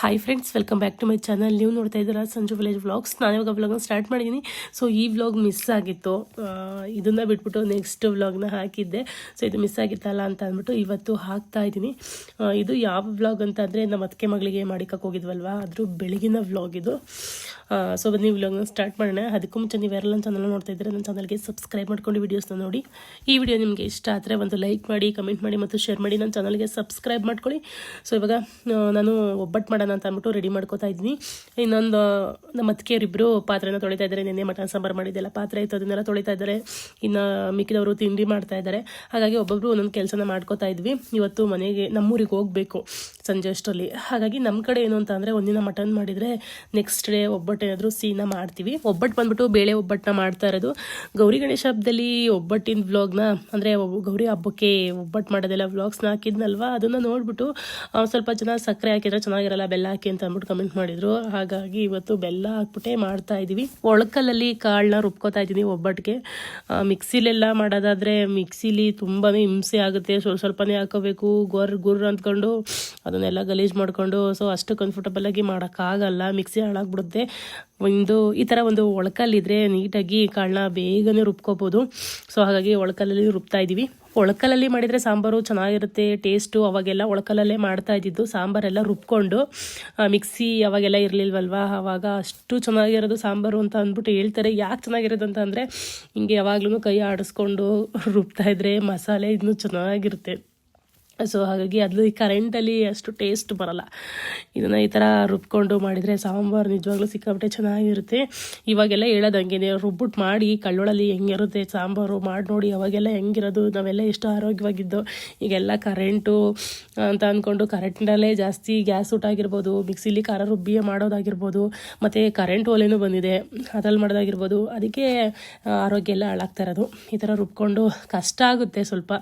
Hi friends, welcome back to my channel. ನೀವು ನೋಡ್ತಾ ಇದ್ದೀರಾ ಸಂಜು ವಿಲೇಜ್ ವ್ಲಾಗ್ಸ್. ನಾನು ಇವಾಗ ವ್ಲಾಗ್ನ ಸ್ಟಾರ್ಟ್ ಮಾಡಿದ್ದೀನಿ. ಸೊ ಈ ವ್ಲಾಗ್ ಮಿಸ್ ಆಗಿತ್ತು, ಇದನ್ನು ಬಿಟ್ಬಿಟ್ಟು ನೆಕ್ಸ್ಟ್ ವ್ಲಾಗ್ನ ಹಾಕಿದ್ದೆ. ಸೊ ಇದು ಮಿಸ್ ಆಗಿತ್ತಲ್ಲ ಅಂತ ಅಂದ್ಬಿಟ್ಟು ಇವತ್ತು ಹಾಕ್ತಾ ಇದ್ದೀನಿ. ಇದು ಯಾವ ವ್ಲಾಗ್ ಅಂತ ಅಂದರೆ ನಮ್ಮ ಅತ್ತಿಗೆ ಮಗಳಿಗೆ ಮಾಡಿಕಕ್ಕೆ ಹೋಗಿದ್ವಲ್ವಾ, ಅದ್ರ ಬೆಳಗಿನ ವ್ಲಾಗ್ ಇದು. ಸೊ ನೀವು ವ್ಲಾಗ್ನ ಸ್ಟಾರ್ಟ್ ಮಾಡೋಣ. ಅದಕ್ಕೂ ಮುಂಚೆ ನೀವು ಯಾರೆಲ್ಲ ನನ್ನ ಚಾನಲ್ ನೋಡ್ತಾ ಇದ್ದೀರಾ, ನನ್ನ ಚಾನಲ್ಗೆ ಸಬ್ಸ್ಕ್ರೈಬ್ ಮಾಡ್ಕೊಂಡು ವೀಡಿಯೋಸ್ನ ನೋಡಿ. ಈ ವಿಡಿಯೋ ನಿಮಗೆ ಇಷ್ಟ ಆದರೆ ಒಂದು ಲೈಕ್ ಮಾಡಿ, ಕಮೆಂಟ್ ಮಾಡಿ ಮತ್ತು ಶೇರ್ ಮಾಡಿ. ನನ್ನ ಚಾನಲ್ಗೆ ಸಬ್ಸ್ಕ್ರೈಬ್ ಮಾಡ್ಕೊಳ್ಳಿ. ಸೊ ಇವಾಗ ನಾನು ಒಬ್ಬಟ್ಟು ಮಾಡೋಣ ಅಂತ ಅಂದ್ಬಿಟ್ಟು ರೆಡಿ ಮಾಡ್ಕೋತಾ ಇದ್ದೀನಿ. ಇನ್ನೊಂದು ನಮ್ಮ ಅತ್ತಿಗೆಯರಿಬ್ಬರು ಪಾತ್ರೆನ ತೊಳಿತಾ ಇದ್ದಾರೆ. ನಿನ್ನೆ ಮಟನ್ ಸಾಂಬಾರು ಮಾಡಿದ್ದೆಲ್ಲ ಪಾತ್ರೆ ಇತ್ತು, ಅದನ್ನೆಲ್ಲ ತೊಳಿತಾ ಇದ್ದಾರೆ. ಇನ್ನು ಮಿಕ್ಕಿದವರು ತಿಂಡಿ ಮಾಡ್ತಾ ಇದ್ದಾರೆ. ಹಾಗಾಗಿ ಒಬ್ಬೊಬ್ರು ಒಂದೊಂದು ಕೆಲಸನ ಮಾಡ್ಕೋತಾ ಇದ್ವಿ. ಇವತ್ತು ಮನೆಗೆ ನಮ್ಮೂರಿಗೆ ಹೋಗಬೇಕು ಸಂಜೆ ಅಷ್ಟರಲ್ಲಿ. ಹಾಗಾಗಿ ನಮ್ಮ ಕಡೆ ಏನು ಅಂತ ಅಂದರೆ, ಒಂದಿನ ಮಟನ್ ಮಾಡಿದರೆ ನೆಕ್ಸ್ಟ್ ಡೇ ಒಬ್ಬಟ್ಟು ಏನಾದರೂ ಸೀನ ಮಾಡ್ತೀವಿ. ಒಬ್ಬಟ್ಟು ಬಂದ್ಬಿಟ್ಟು ಬೇಳೆ ಒಬ್ಬಟ್ಟನ್ನ ಮಾಡ್ತಾ ಇರೋದು. ಗೌರಿ ಗಣೇಶ ಹಬ್ಬದಲ್ಲಿ ಒಬ್ಬಟ್ಟಿನ ವ್ಲಾಗ್ನ ಅಂದರೆ ಗೌರಿ ಹಬ್ಬಕ್ಕೆ ಒಬ್ಬಟ್ಟು ಮಾಡೋದೆಲ್ಲ ವ್ಲಾಗ್ಸ್ನ ಹಾಕಿದ್ನಲ್ವ, ಅದನ್ನು ನೋಡಿಬಿಟ್ಟು ಸ್ವಲ್ಪ ಜನ ಸಕ್ಕರೆ ಹಾಕಿದ್ರೆ ಚೆನ್ನಾಗಿರಲ್ಲ, ಬೆಲ್ಲ ಹಾಕಿ ಅಂತ ಅಂದ್ಬಿಟ್ಟು ಕಮೆಂಟ್ ಮಾಡಿದ್ರು. ಹಾಗಾಗಿ ಇವತ್ತು ಬೆಲ್ಲ ಹಾಕ್ಬಿಟ್ಟೆ ಮಾಡ್ತಾ ಇದ್ದೀವಿ. ಒಳಕಲ್ಲಲ್ಲಿ ಕಾಳನ್ನ ರುಬ್ಕೋತಾ ಇದ್ದೀನಿ ಒಬ್ಬಟ್ಟಿಗೆ. ಮಿಕ್ಸಿಲೆಲ್ಲ ಮಾಡೋದಾದರೆ ಮಿಕ್ಸಿಲಿ ತುಂಬಾ ಹಿಂಸೆ ಆಗುತ್ತೆ. ಸ್ವಲ್ಪನೇ ಹಾಕೋಬೇಕು, ಗುರ್ರ ಅಂದ್ಕೊಂಡು ಅದನ್ನೆಲ್ಲ ಗಲೀಜು ಮಾಡಿಕೊಂಡು. ಸೊ ಅಷ್ಟು ಕಂಫರ್ಟಬಲಾಗಿ ಮಾಡೋಕ್ಕಾಗಲ್ಲ, ಮಿಕ್ಸಿ ಹಾಳಾಗ್ಬಿಡುತ್ತೆ. ಈ ಥರ ಒಂದು ಒಳಕಲ್ಲಿದ್ರೆ ನೀಟಾಗಿ ಕಾಳನ್ನ ಬೇಗನೆ ರುಬ್ಕೋಬೋದು. ಸೊ ಹಾಗಾಗಿ ಒಳಕಲ್ಲಲ್ಲಿ ರುಬ್ತಾ ಇದ್ದೀವಿ. ಒಳಕಲ್ಲಲ್ಲಿ ಮಾಡಿದರೆ ಸಾಂಬಾರು ಚೆನ್ನಾಗಿರುತ್ತೆ ಟೇಸ್ಟು. ಅವಾಗೆಲ್ಲ ಒಳಕಲ್ಲಲ್ಲೇ ಮಾಡ್ತಾ ಇದ್ದಿದ್ದು ಸಾಂಬಾರೆಲ್ಲ ರುಬ್ಕೊಂಡು. ಮಿಕ್ಸಿ ಅವಾಗೆಲ್ಲ ಇರಲಿಲ್ವಲ್ವ, ಆವಾಗ ಅಷ್ಟು ಚೆನ್ನಾಗಿರೋದು ಸಾಂಬಾರು ಅಂತ ಅಂದ್ಬಿಟ್ಟು ಹೇಳ್ತಾರೆ. ಯಾಕೆ ಚೆನ್ನಾಗಿರೋದು ಅಂತ ಅಂದರೆ, ಹಿಂಗೆ ಯಾವಾಗ್ಲೂ ಕೈ ಆಡಿಸ್ಕೊಂಡು ರುಬ್ತಾ ಇದ್ರೆ ಮಸಾಲೆ ಇನ್ನೂ ಚೆನ್ನಾಗಿರುತ್ತೆ. ಸೊ ಹಾಗಾಗಿ ಅದು ಈ ಕರೆಂಟಲ್ಲಿ ಅಷ್ಟು ಟೇಸ್ಟ್ ಬರೋಲ್ಲ. ಇದನ್ನು ಈ ಥರ ರುಬ್ಕೊಂಡು ಮಾಡಿದರೆ ಸಾಂಬಾರು ನಿಜವಾಗ್ಲೂ ಸಿಕ್ಕಾಬಿಟ್ಟೆ ಚೆನ್ನಾಗಿರುತ್ತೆ. ಇವಾಗೆಲ್ಲ ಹೇಳೋದು ಹಂಗೇನೆ, ರುಬ್ಬಿಟ್ಟು ಮಾಡಿ ಕಳ್ಳೊಳಲ್ಲಿ ಹೆಂಗಿರುತ್ತೆ ಸಾಂಬಾರು ಮಾಡಿ ನೋಡಿ. ಅವಾಗೆಲ್ಲ ಹೆಂಗಿರೋದು, ನಾವೆಲ್ಲ ಎಷ್ಟು ಆರೋಗ್ಯವಾಗಿದ್ದು. ಈಗೆಲ್ಲ ಕರೆಂಟು ಅಂತ ಅಂದ್ಕೊಂಡು ಕರೆಂಟಲ್ಲೇ ಜಾಸ್ತಿ ಗ್ಯಾಸ್ ಊಟ ಆಗಿರ್ಬೋದು, ಮಿಕ್ಸಿಲಿ ಖಾರ ರುಬ್ಬಿ ಮಾಡೋದಾಗಿರ್ಬೋದು, ಮತ್ತು ಕರೆಂಟ್ ಒಲೆನೂ ಬಂದಿದೆ, ಅದ್ರಲ್ಲಿ ಮಾಡೋದಾಗಿರ್ಬೋದು. ಅದಕ್ಕೆ ಆರೋಗ್ಯ ಎಲ್ಲ ಹಾಳಾಗ್ತಾ ಇರೋದು. ಈ ಥರ ರುಬ್ಕೊಂಡು ಕಷ್ಟ ಆಗುತ್ತೆ, ಸ್ವಲ್ಪ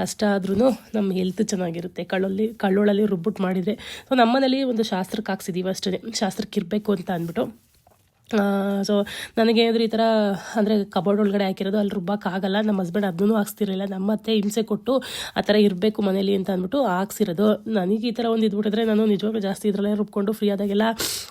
ಕಷ್ಟ ಆದ್ರೂ ನಮ್ಮ ಹೆಲ್ತ್ ಚೆನ್ನಾಗಿರುತ್ತೆ ಕಳ್ಳೊಳಲ್ಲಿ ರುಬ್ಬಿಟ್ಟು ಮಾಡಿದರೆ. ಸೊ ನಮ್ಮನೇಲಿ ಒಂದು ಶಾಸ್ತ್ರಕ್ಕೆ ಹಾಕ್ಸಿದ್ದೀವಿ ಅಷ್ಟೇ, ಶಾಸ್ತ್ರಕ್ಕೆ ಇರಬೇಕು ಅಂತ ಅಂದ್ಬಿಟ್ಟು. ಸೊ ನನಗೇನಾದರೂ ಈ ಥರ ಅಂದರೆ ಕಬೋರ್ಡ್ ಒಳಗಡೆ ಹಾಕಿರೋದು ಅಲ್ಲಿ ರುಬ್ಬಕ್ಕಾಗಲ್ಲ. ನಮ್ಮ ಹಸ್ಬೆಂಡ್ ಅದನ್ನೂ ಹಾಕ್ಸ್ತಿರಲಿಲ್ಲ, ನಮ್ಮ ಅತ್ತೆ ಹಿಂಸೆ ಕೊಟ್ಟು ಆ ಥರ ಇರಬೇಕು ಮನೇಲಿ ಅಂತ ಅಂದ್ಬಿಟ್ಟು ಹಾಕ್ಸಿರೋದು. ನನಗೆ ಈ ಥರ ಒಂದು ಇದ್ಬಿಟ್ಟಿದ್ರೆ ನಾನು ನಿಜವಾಗ್ಲೂ ಜಾಸ್ತಿ ಇದರಲ್ಲೇ ರುಬ್ಕೊಂಡು ಫ್ರೀ ಆದಾಗೆಲ್ಲ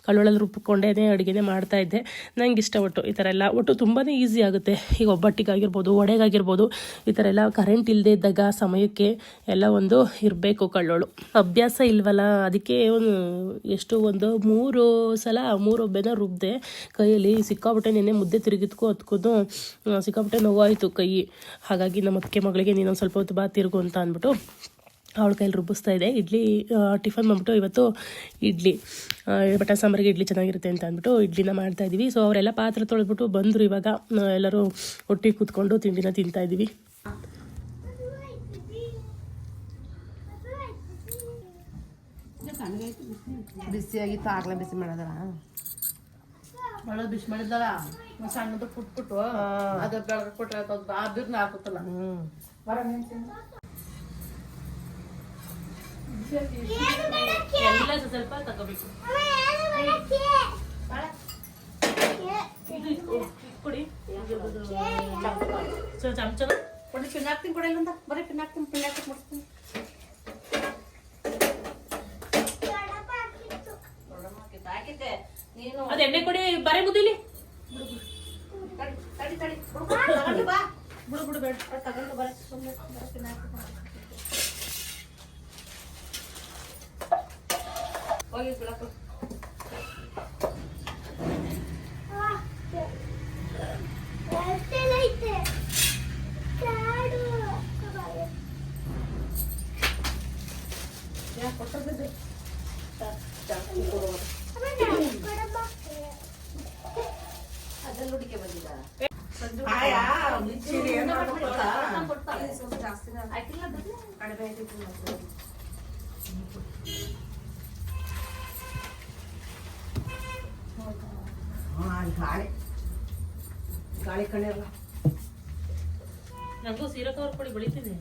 ಕಳ್ಳೊಳಲ್ಲಿ ರುಬ್ಕೊಂಡೇ ಅಡುಗೆನೇ ಮಾಡ್ತಾಯಿದ್ದೆ. ನಂಗೆ ಇಷ್ಟ ಈ ಥರ ಎಲ್ಲ ತುಂಬಾ ಈಸಿ ಆಗುತ್ತೆ. ಈಗ ಒಬ್ಬಟ್ಟಿಗಾಗಿರ್ಬೋದು, ವಡೆಗಾಗಿರ್ಬೋದು, ಈ ಥರ ಎಲ್ಲ ಕರೆಂಟ್ ಇಲ್ಲದೆ ಇದ್ದಾಗ ಸಮಯಕ್ಕೆ ಎಲ್ಲ ಒಂದು ಇರಬೇಕು ಕಳ್ಳೋಳು. ಅಭ್ಯಾಸ ಇಲ್ವಲ್ಲ, ಅದಕ್ಕೆ ಒಂದು 3 ಸಲ 3 ಒಬ್ಬೆನ ರುಬ್ದೆ. ಕೈಯಲ್ಲಿ ಸಿಕ್ಕಾಬಿಟ್ಟೆ ನೆನ್ನೆ ಮುದ್ದೆ ತಿರುಗಿದ್ಕೋ ಅದಕ್ಕೂ ಸಿಕ್ಕಾಬಿಟ್ಟೆ ನೋವಾಯಿತು ಕೈ. ಹಾಗಾಗಿ ನಮ್ಮ ಅತ್ತಿಗೆ ಮಗಳಿಗೆ ನೀನೊಂದು ಸ್ವಲ್ಪ ಹೊತ್ತು ಬಾ ತಿರುಗು ಅಂತ ಅಂದ್ಬಿಟ್ಟು ಅವಳ ಕೈಯಲ್ಲಿ ರುಬ್ಬಿಸ್ತಾ ಇದೆ. ಇಡ್ಲಿ ಟಿಫನ್ ಬಂದ್ಬಿಟ್ಟು ಇವತ್ತು ಇಡ್ಲಿ, ಬಟರ್ ಸಾಂಬಾರಿಗೆ ಇಡ್ಲಿ ಚೆನ್ನಾಗಿರುತ್ತೆ ಅಂತ ಅಂದ್ಬಿಟ್ಟು ಇಡ್ಲಿನ ಮಾಡ್ತಾಯಿದ್ದೀವಿ. ಸೊ ಅವರೆಲ್ಲ ಪಾತ್ರೆ ತೊಳೆದ್ಬಿಟ್ಟು ಬಂದರು. ಇವಾಗ ಎಲ್ಲರೂ ಒಟ್ಟಿಗೆ ಕೂತ್ಕೊಂಡು ತಿಂಡಿನ ತಿಂತಾಯಿದ್ದೀವಿ. ಬಿಸಿಯಾಗಿತ್ತು, ಆಗ್ಲೇ ಬಿಸಿ ಮಾಡೋದಲ್ಲ, ಬಿಸಿ ಮಾಡಿದ್ದಲ್ಲ ಸಣ್ಣದು ಪುಟ್ಬಿಟ್ಟು ಅದು ಬೆಳಗ್ಗೆ ಕೊಟ್ಟರೆ ಆ ಬಿರ್ನ ಹಾಕುತ್ತಲ್ಲ. ಎಲ್ಲ ಸ್ವಲ್ಪ ತಗೋಬೇಕು. ಕೊಡಿ ಚಮಚನ ಕೊಡಿ, ಪಿನ್ ಹಾಕ್ತೀನಿ ಕೊಡಿ. ಇಲ್ಲಿಂದ ಬರೀ ಪಿನ್ ಹಾಕ್ತೀನಿ, ಪಿನ್ ಹಾಕಿ ಮುಡ್ತೀನಿ. ಅದು ಎಣ್ಣೆ ಕೊಡಿ, ಬರೇ ಮುದಿಲಿ ಬಿಡು ಬೇಡ ತಗೊಂಡು ಬರ. ಹೋಗಿ ಬಿಡಪ್ಪ. ಕೊಟ್ಟಿದ್ದೆ ಅದೆಲ್ಲ ಹುಡುಕಿ ಬಂದಿದ್ದ ಗಾಳಿ ಕಣ್ಣಿರಲ್ಲ. ನನಗೂ ಸೀರೆ ಕವರ್ ಕೊಡಿ, ಬೆಳಿತೀನಿ.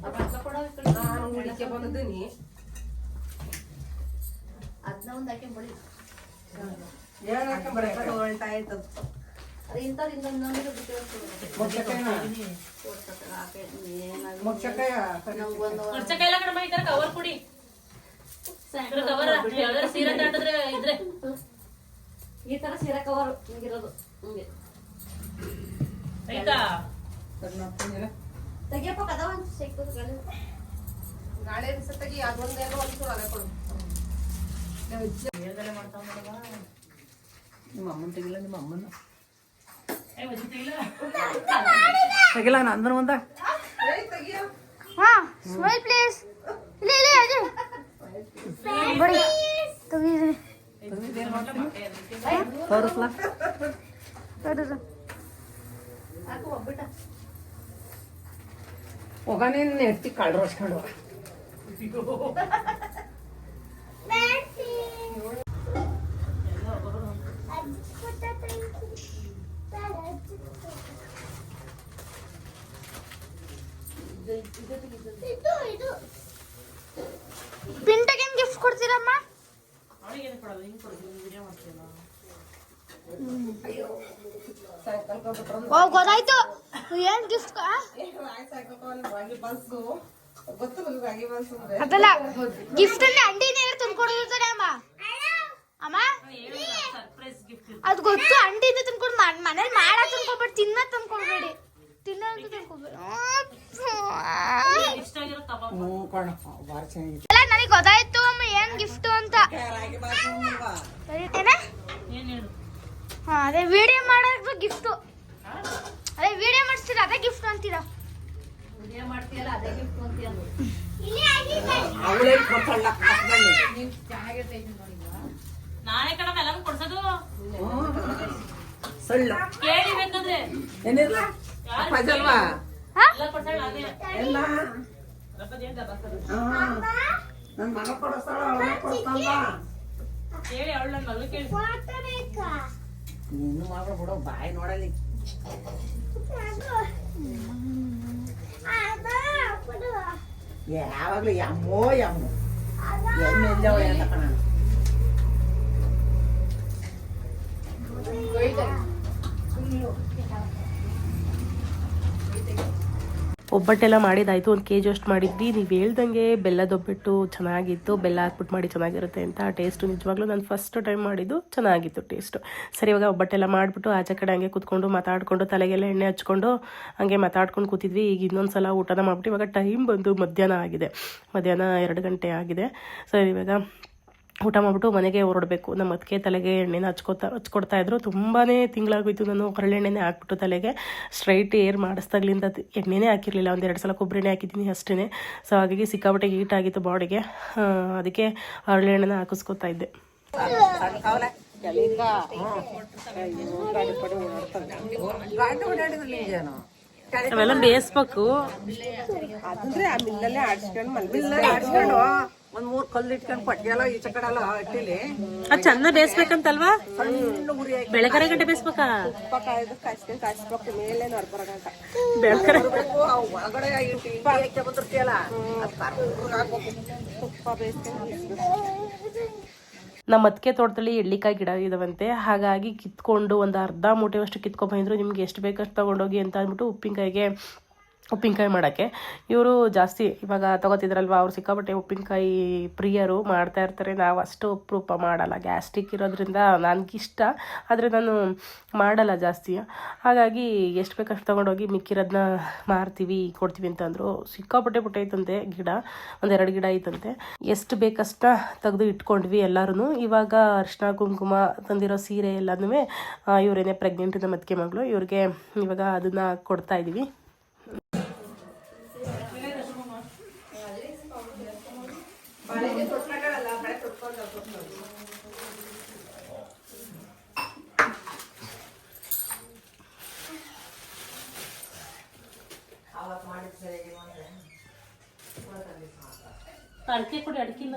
ನಾನು ಹುಡುಕಿ ಬಂದಿದ್ದೀನಿ, ಅದನ್ನ ಒಂದು ಹಾಕಿ ಬಳಿ ಆಯ್ತದ. ಕವರ್ ಕೊಡಿ. ಸೀರೆ ತಗೊಂಡ್ರೆ ಇದ್ರೆ ಈ ತರ ಸೀರೆ ಕವರು ಹಿಂಗಿರೋದು ಹಿಂಗೆ ಆಯ್ತಾ ತೆಗಿಯಪ್ಪ ಕದವ ಸಿಕ್ತದ ಗಾಳಿ ತೆಗಿ ಅದೊಂದೇನೋ ಒಂಚೂರು ಅದೇ ಕೊಡು. ನಿಮ್ಮ ಅಮ್ಮನ ತೆಗಿಲ್ಲ, ನಿಮ್ಮ ಅಮ್ಮನ ತೆಗಿಲ್ಲ ನಂದ್ರ ಮುಂದ ಸ್ಮೈಲ್ ಪ್ಲೀಸ್. ಇಲ್ಲ ಇಲ್ಲ ಅಜು ಬಡಿ ತೆಗೀರಿ ತೋರಿಸ್ಲಾ ತೋರಿಸು. ಹಾಕು ಒಬ್ಬಿಟ್ಟ ಹೋಗ ನೀನು ಎತ್ತಿ ಕಳ್ರು ಹೊಸ್ಕೊಂಡು ಪಿಂಟಗೇನ್ ಗಿಫ್ಟ್ ಕೊಡ್ತೀರಮ್ಮ? ಓ ಗೊತ್ತಾಯ್ತು ಏನ್ ಗಿಫ್ಟ್ ಅದಲ್ಲ ಗಿಫ್ಟ್ ಅಲ್ಲಿ ಅಂಡಿ ನೀರು ತಂದ್ಕೊಡೋದಿರ್ತಾರೆ ಅಮ್ಮ. ಅಮ್ಮ ಅದ್ ಗೊತ್ತು ಅಂಡಿ ತಂದ್ಕೊಡ್ ಮನೇಲಿ ಮಾಡ ತಂದ್ಕೊಡ್ಬೇಡಿ, ತಿನ್ನ ತಂದ್ಕೊಡ್ಬೇಡಿ, ತಿನ್ನ ತಂದ್ಕೊಡ್ಬೇಡಿ. ಅಲ್ಲ ನನಗೆ ಗೊತ್ತಾಯ್ತು ಅಮ್ಮ ಏನ್ ಗಿಫ್ಟ್ ಅಂತ. ಹಾ ಅದೇ ವಿಡಿಯೋ ಮಾಡೋದು ಗಿಫ್ಟ್. ಅದೇ ವಿಡಿಯೋ ಮಾಡಿಸ್ತೀರ ಅದೇ ಗಿಫ್ಟ್ ಅಂತೀರಾ? ವಿಡಿಯೋ ಮಾಡ್ತೀಯಲ್ಲ ಅದೇ ಗಿಫ್ಟ್ ಅಂತೀಯ. ನಾನೇ ಕಣಮ್ಮ ಎಲ್ಲರೂ ಕೊಡ್ಸೋದು ಸಳ್ಳ ಕೇಳಿ ಬೇಕಾದ್ರೆ ಏನಿಲ್ಲ ಪಜಲ್ವಾ ಎಲ್ಲ ಕೊಡ್ಸಾಳ ನಾನೇ ಎಲ್ಲ ರಬ್ಬದೇಂದ ಬರ್ತದೆ ನನ್ನ ಮಗ ಕೊಡಿಸ್ತಾಳ ಅವಳ ಕೊಡ್ತಾಳ ಕೇಳಿ ಅವಳು ನನ್ನ ಮಗಳು ಕೇಳಿ ನೀನು ಮಾಡ್ಬಿಡ ಬಿಡೋ ಬಾಯಿ ನೋಡಲಿ ಯಾವಾಗ್ಲೂ ಯಮ್ಮೋ ಯಮ್ಮು ಎಮ್ಮೆಲ್ಲವ ಅಂತ ಕಣ ಒಬ್ಬಟ್ಟೆಲ್ಲ ಮಾಡಿದಾಯ್ತು. 1 kg ಅಷ್ಟು ಮಾಡಿದ್ವಿ. ನೀವು ಹೇಳ್ದಂಗೆ ಬೆಲ್ಲದೊಬ್ಬಟ್ಟು ಚೆನ್ನಾಗಿತ್ತು. ಬೆಲ್ಲ ಹಾಕ್ಬಿಟ್ಟು ಮಾಡಿ ಚೆನ್ನಾಗಿರುತ್ತೆ ಅಂತ. ಆ ಟೇಸ್ಟು ನಿಜವಾಗ್ಲೂ ನಾನು ಫಸ್ಟ್ ಟೈಮ್ ಮಾಡಿದ್ದು ಚೆನ್ನಾಗಿತ್ತು ಟೇಸ್ಟು. ಸರಿ ಇವಾಗ ಒಬ್ಬಟ್ಟೆಲ್ಲ ಮಾಡಿಬಿಟ್ಟು ಆಚೆ ಕಡೆ ಹಂಗೆ ಕೂತ್ಕೊಂಡು ಮಾತಾಡಿಕೊಂಡು ತಲೆಗೆಲ್ಲ ಎಣ್ಣೆ ಹಚ್ಕೊಂಡು ಹಂಗೆ ಮಾತಾಡ್ಕೊಂಡು ಕೂತಿದ್ವಿ. ಈಗ ಇನ್ನೊಂದು ಸಲ ಊಟನ ಮಾಡ್ಬಿಟ್ಟು ಇವಾಗ ಟೈಮ್ ಬಂದು ಮಧ್ಯಾಹ್ನ ಆಗಿದೆ. ಮಧ್ಯಾಹ್ನ 2 ಗಂಟೆ ಆಗಿದೆ. ಸರಿ ಇವಾಗ ಊಟ ಮಾಡಿಬಿಟ್ಟು ಮನೆಗೆ ಹೊರಡಬೇಕು. ನಮ್ಮ ಅದಕ್ಕೆ ತಲೆಗೆ ಎಣ್ಣೆನ ಹಚ್ಕೊಡ್ತಾ ಇದ್ರು. ತುಂಬಾ ತಿಂಗಳಾಗೋಯ್ತು ನಾನು ಹರಳೆಣ್ಣೆನೇ ಹಾಕ್ಬಿಟ್ಟು ತಲೆಗೆ ಸ್ಟ್ರೈಟ್ ಏರ್ ಮಾಡಿಸ್ದಾಗ್ಲಿಂದ ಎಣ್ಣೆನೇ ಹಾಕಿರಲಿಲ್ಲ. 1-2 ಸಲ ಕೊಬ್ಬರಿ ಎಣ್ಣೆ ಹಾಕಿದ್ದೀನಿ ಅಷ್ಟೇ. ಸೊ ಹಾಗಾಗಿ ಸಿಕ್ಕಾಪಟ್ಟೆ ಹೀಟ್ ಆಗಿತ್ತು ಬಾಡಿಗೆ. ಅದಕ್ಕೆ ಹರಳೆಣ್ಣೆನ ಹಾಕಿಸ್ಕೊತಾ ಇದ್ದೆ. ಅವೆಲ್ಲ ಬೇಯಿಸ್ಬೇಕು. ಅದಂದ್ರೆ ಆ ಮಿಲ್ಲಲ್ಲೇ ಆಡ್ಸ್ಕೊಂಡು ಒಂದ್ 3 ಕಲ್ಲು ಇಟ್ಕೊಂಡು ಪಟ್ಟಿಗೆಲ್ಲ ಈಚೆ ಕಡೆ ಎಲ್ಲ ಅಟ್ಟಿಲಿ ಅದು ಚಂದ ಬೇಯಿಸ್ಬೇಕಂತಲ್ವಾ? ಸಣ್ಣ ಉರಿ ಹಾಕಿ ಬೆಳಕರೆ ಗಂಟೆ ಬೇಯಿಸ್ಬೇಕಾ? ತುಪ್ಪ ಕಾಯ್ದು ಕಾಯಿಸ್ಬೇಕು ಮೇಲೆ ನಡ್ಬರೋ ಗಂಟ ಬೆಳಕರೆ ಒಳಗಡೆ ತುಪ್ಪ ಹಾಕಿ ಬಂದಿರ್ತೀಯಲ್ಲ ತುಪ್ಪ ಬೇಯಿಸ್ಕೊಂಡು ನಮ್ಮ ಅದಕ್ಕೆ ತೋಟದಲ್ಲಿ ಎಳ್ಳಿಕಾಯಿ ಗಿಡ ಇದಾವಂತೆ. ಹಾಗಾಗಿ ಕಿತ್ಕೊಂಡು ಒಂದು ಅರ್ಧ ಮೂಟೆಯಷ್ಟು ಕಿತ್ಕೊಂಡ್ಬಂದ್ರು. ನಿಮ್ಗೆ ಎಷ್ಟು ಬೇಕಷ್ಟು ತೊಗೊಂಡೋಗಿ ಅಂತ ಅಂದ್ಬಿಟ್ಟು ಉಪ್ಪಿನಕಾಯಿ ಮಾಡೋಕ್ಕೆ. ಇವರು ಜಾಸ್ತಿ ಇವಾಗ ತೊಗೋತಿದ್ರಲ್ವ, ಅವ್ರು ಸಿಕ್ಕಾಪಟ್ಟೆ ಉಪ್ಪಿನಕಾಯಿ ಪ್ರಿಯರು, ಮಾಡ್ತಾ ಇರ್ತಾರೆ. ನಾವು ಅಷ್ಟು ಅಪರೂಪ ಮಾಡಲ್ಲ. ಗ್ಯಾಸ್ಟ್ರಿಕ್ ಇರೋದ್ರಿಂದ ನನಗಿಷ್ಟ, ಆದರೆ ನಾನು ಮಾಡಲ್ಲ ಜಾಸ್ತಿ. ಹಾಗಾಗಿ ಎಷ್ಟು ಬೇಕಷ್ಟು ತೊಗೊಂಡೋಗಿ ಮಿಕ್ಕಿರೋದನ್ನ ಮಾರ್ತೀವಿ ಕೊಡ್ತೀವಿ ಅಂತಂದರು. ಸಿಕ್ಕಾಪಟ್ಟೆ ಐತಂತೆ ಗಿಡ, 1-2 ಗಿಡ ಐತಂತೆ. ಎಷ್ಟು ಬೇಕಷ್ಟ ತೆಗೆದು ಇಟ್ಕೊಂಡ್ವಿ ಎಲ್ಲರೂ. ಇವಾಗ ಅರಿಶಿನ ಕುಂಕುಮ ತಂದಿರೋ ಸೀರೆ ಎಲ್ಲನೂ ಇವರೇನೇ ಪ್ರೆಗ್ನೆಂಟ್ ನಮ್ಮ ಅತ್ತಿಗೆ ಮಗಳು, ಇವ್ರಿಗೆ ಇವಾಗ ಅದನ್ನು ಕೊಡ್ತಾ ಇದ್ದೀವಿ. ಅಡಿಕೆ ಕೊಡಿ, ಅಡಿಕೆಲ್ಲ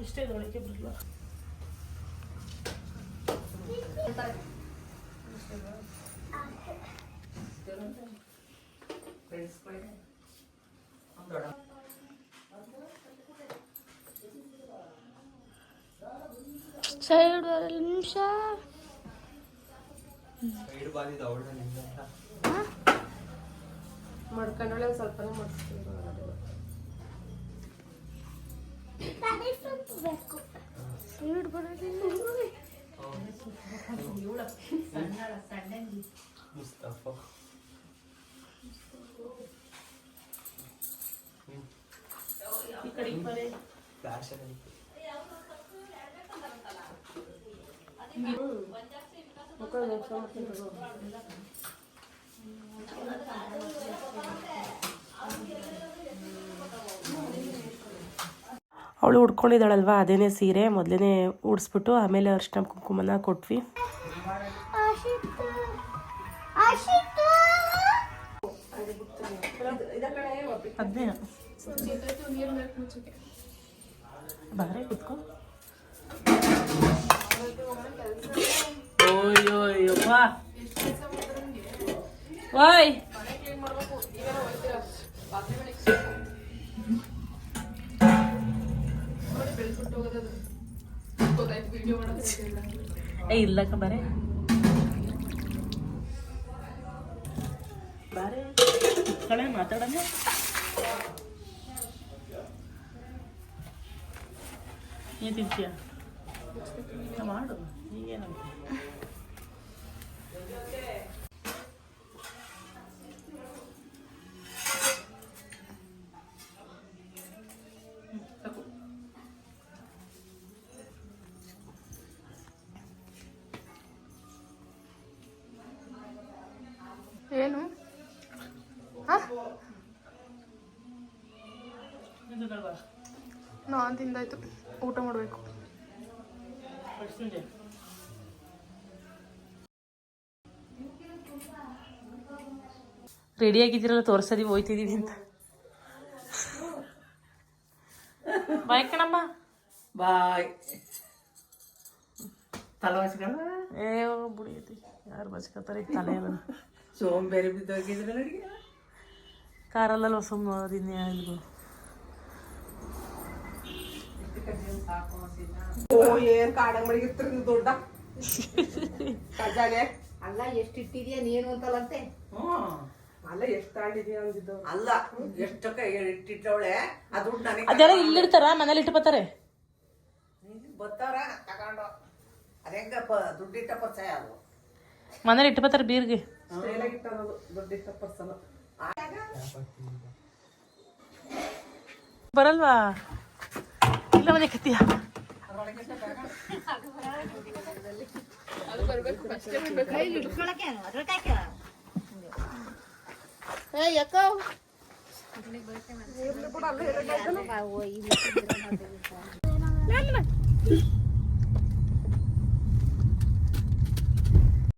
ಇಷ್ಟೇ ಅಡಿಕೆ ಬರಲ್ಲ. ಸೈಡ್ ನಿಮಿಷ ಮಾಡ್ಕೊಂಡ್ರೆ ಒಂದ್ ಸ್ವಲ್ಪನೇ ಮಾಡ್ತೀವಿ. ಅವಳು ಉಡ್ಕೊಂಡಿದ್ದಾಳಲ್ವಾ ಅದೇನೇ ಸೀರೆ ಮೊದಲೇ ಉಡಿಸ್ಬಿಟ್ಟು ಆಮೇಲೆ ಅರಿಶಿನ ಕುಂಕುಮನ ಕೊಟ್ವಿ. ಅದೇ ಬಾರೆ ಕುತ್ಕೋ. ಓಯ್ ಏ ಇಲ್ಲಕ್ಕ ಬಾರೆ ಬಾರೆ ಕಳೆ ಮಾತಾಡೋಣ. ನೀನು ತಿಂತೀಯ ಮಾಡು ಈಗೇನಂತ. ಏನು ನಾನು ತಿಂದಾಯ್ತು, ಊಟ ಮಾಡಬೇಕು. ರೆಡಿ ಆಗಿದ್ದೀರಲ್ಲ ತೋರ್ಸದಿ ಹೋಯ್ತಿದೀವಿ ಅಂತ. ಬಾಯ್ ಕಣಮ್ಮ ಬಾಯ್. ತಲೆ ಬಚ್ಕೊಂಡ ಏ ಬುಡಿಯತಿ ಯಾರು ಬಚ್ಕೋತಾರೆ ತಲೆ ಸೋಂಬೇರಿ ಬಿದ್ದೋಗಿದ್ರೆ ಅಡಿಗೆ ಕಾರಲ್ಲಲ್ವ ಸುಮ್ಮನೆ ನೋಡೋದಿನ್ನೇ ಇಲ್ಗು. ಏನ್ ಕಾಡಂಗ್ ಮಡಗಿರ್ತೀರಿ ನೀವು ದೊಡ್ಡ ಕಜಾನೆ. ಅಲ್ಲ ಎಷ್ಟು ಇಟ್ಟಿದ್ಯಾ ನೀನು ಅಂತಲಂತೆ. ಅಲ್ಲ ಎಷ್ಟು ತಾಂಡಿದ್ಯಾ ಅಂದಿದ್ದು. ಅಲ್ಲ ಎಷ್ಟಕ್ಕ ಇಟ್ಟಿಟ್ಟವಳೆ ಆ ದುಡ್ಡು ನನಗೆ ಅದೆಲ್ಲ ಇಲ್ಲಿಡ್ತಾರ ಮನೇಲಿ ಇಟ್ಕೋತಾರೆ. ಬತ್ತಾರ ತಗೊಂಡು ಅದೆಂಗ ದುಡ್ಡಿಟ್ಟ ಪರಿಚಯ ಅದು ಮನೇಲಿ ಇಟ್ಕೋತಾರೆ ಬೀರ್ಗೆ. ದುಡ್ಡಿಟ್ಟ ಪರ್ಸನ ಬರಲ್ವಾ? ಇಲ್ಲ ಮನೆ ಕತ್ತೀಯ ಯಾಕೋ